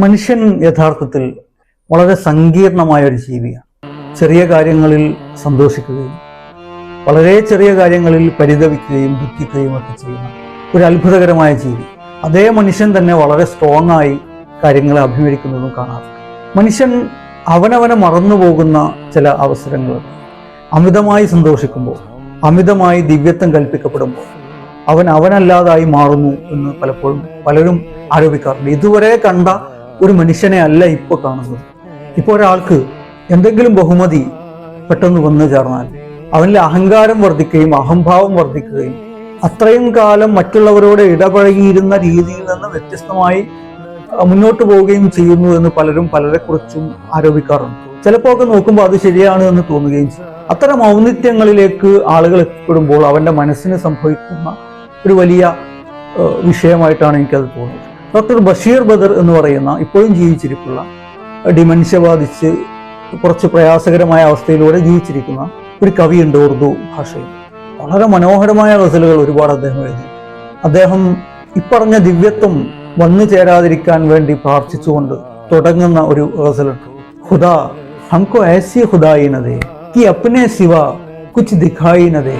മനുഷ്യൻ യഥാർത്ഥത്തിൽ വളരെ സങ്കീർണമായ ഒരു ജീവിയാണ്. ചെറിയ കാര്യങ്ങളിൽ സന്തോഷിക്കുകയും വളരെ ചെറിയ കാര്യങ്ങളിൽ പരിതപിക്കുകയും ദുഃഖിക്കുകയും ഒക്കെ ചെയ്യുന്ന ഒരു അത്ഭുതകരമായ ജീവി. അതേ മനുഷ്യൻ തന്നെ വളരെ സ്ട്രോങ് ആയി കാര്യങ്ങളെ അഭിമുഖീകരിക്കുന്നതും കാണാറുണ്ട്. മനുഷ്യൻ അവനവനെ മറന്നു പോകുന്ന ചില അവസരങ്ങൾ, അമിതമായി സന്തോഷിക്കുമ്പോൾ, അമിതമായി ദിവ്യത്വം കൽപ്പിക്കപ്പെടുമ്പോൾ അവനല്ലാതായി മാറുന്നു എന്ന് പലരും ആരോപിക്കാറുണ്ട്. ഇതുവരെ കണ്ട ഒരു മനുഷ്യനെ അല്ല ഇപ്പോൾ കാണുന്നത്. ഇപ്പോൾ ഒരാൾക്ക് എന്തെങ്കിലും ബഹുമതി പെട്ടെന്ന് വന്നു ചേർന്നാൽ അവനിലെ അഹങ്കാരം വർദ്ധിക്കുകയും അഹംഭാവം വർദ്ധിക്കുകയും അത്രയും കാലം മറ്റുള്ളവരോട് ഇടപഴകിയിരുന്ന രീതിയിൽ നിന്ന് വ്യത്യസ്തമായി മുന്നോട്ട് പോവുകയും ചെയ്യുന്നു എന്ന് പലരെക്കുറിച്ചും ആരോപിക്കാറുണ്ട്. ചിലപ്പോൾ ഒക്കെ നോക്കുമ്പോൾ അത് ശരിയാണ് എന്ന് തോന്നുകയും ചെയ്യും. അത്തരം ഔന്നിത്യങ്ങളിലേക്ക് ആളുകൾ എത്തിപ്പെടുമ്പോൾ അവന്റെ മനസ്സിന് സംഭവിക്കുന്ന ഒരു വലിയ വിഷയമായിട്ടാണ് എനിക്കത് തോന്നുന്നത്. ഡോക്ടർ ബഷീർ ബദർ എന്ന് പറയുന്ന ഇപ്പോഴും ജീവിച്ചിരിക്കുന്ന, ഡിമെൻഷ്യ ബാധിച്ച് കുറച്ച് പ്രയാസകരമായ അവസ്ഥയിലൂടെ ജീവിച്ചിരിക്കുന്ന ഒരു കവിയുണ്ട് ഉറുദു ഭാഷയിൽ. വളരെ മനോഹരമായ ഗസലുകൾ ഒരുപാട് അദ്ദേഹം എഴുതി. അദ്ദേഹം ഇപ്പറഞ്ഞ ദിവ്യത്വം വന്നു ചേരാതിരിക്കാൻ വേണ്ടി പ്രാർത്ഥിച്ചുകൊണ്ട് തുടങ്ങുന്ന ഒരു ഗസലുണ്ട്. ഖുദാ ഹംകോ ഐസി ഖുദായി ന ദേ കി അപ്നെ സിവാ കുച്ച് ദിഖായി ന ദേ.